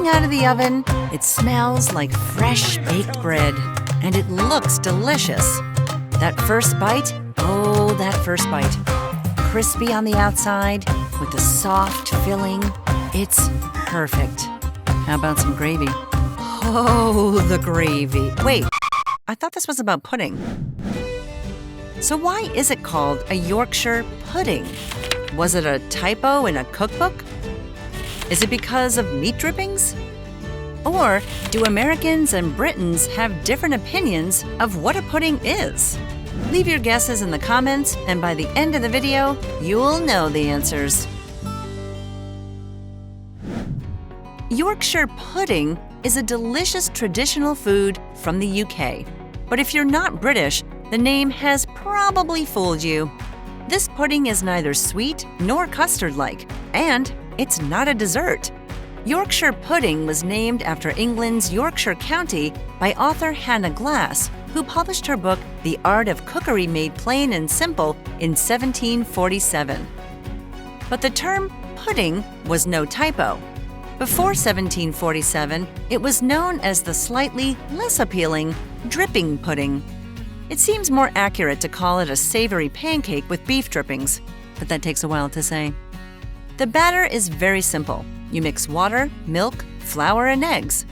Coming out of the oven, it smells like fresh baked bread, and it looks delicious. That first bite, oh, that first bite. Crispy on the outside with a soft filling. It's perfect. How about some gravy? Oh, the gravy. Wait, I thought this was about pudding. So why is it called a Yorkshire pudding? Was it a typo in a cookbook? Is it because of meat drippings? Or do Americans and Britons have different opinions of what a pudding is? Leave your guesses in the comments, and by the end of the video, you'll know the answers. Yorkshire pudding is a delicious traditional food from the UK. But if you're not British, the name has probably fooled you. This pudding is neither sweet nor custard-like, and it's not a dessert. Yorkshire pudding was named after England's Yorkshire county by author Hannah Glass, who published her book The Art of Cookery Made Plain and Simple in 1747. But the term pudding was no typo. Before 1747, it was known as the slightly less appealing dripping pudding. It seems more accurate to call it a savory pancake with beef drippings, but that takes a while to say. The batter is very simple. You mix water, milk, flour, and eggs.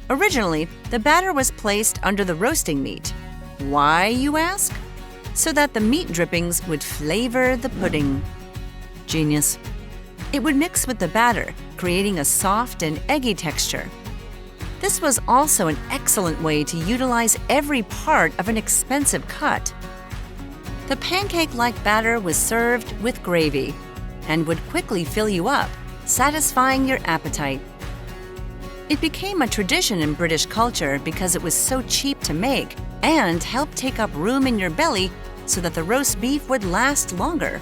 Originally, the batter was placed under the roasting meat. Why, you ask? So that the meat drippings would flavor the pudding. Genius. It would mix with the batter, creating a soft and eggy texture. This was also an excellent way to utilize every part of an expensive cut. The pancake-like batter was served with gravy and would quickly fill you up, satisfying your appetite. It became a tradition in British culture because it was so cheap to make and helped take up room in your belly so that the roast beef would last longer,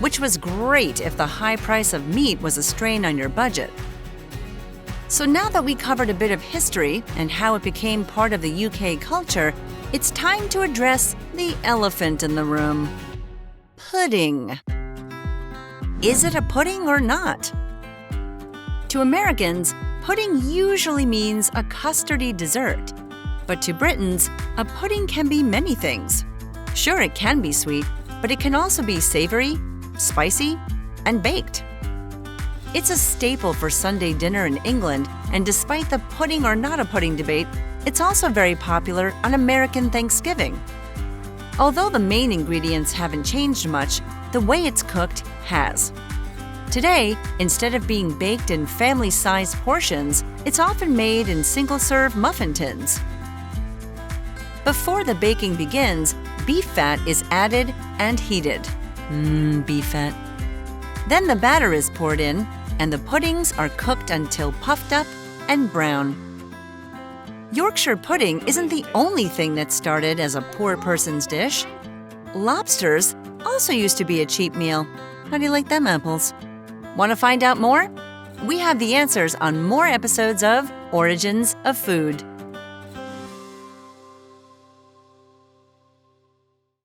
which was great if the high price of meat was a strain on your budget. So now that we covered a bit of history and how it became part of the UK culture, it's time to address the elephant in the room: pudding. Is it a pudding or not? To Americans, pudding usually means a custardy dessert. But to Britons, a pudding can be many things. Sure, it can be sweet, but it can also be savory, spicy, and baked. It's a staple for Sunday dinner in England, and despite the pudding or not a pudding debate, it's also very popular on American Thanksgiving. Although the main ingredients haven't changed much, the way it's cooked has. Today, instead of being baked in family-sized portions, it's often made in single-serve muffin tins. Before the baking begins, beef fat is added and heated. Beef fat. Then the batter is poured in, and the puddings are cooked until puffed up and brown. Yorkshire pudding isn't the only thing that started as a poor person's dish. Lobsters also used to be a cheap meal. How do you like them apples? Want to find out more? We have the answers on more episodes of Origins of Food.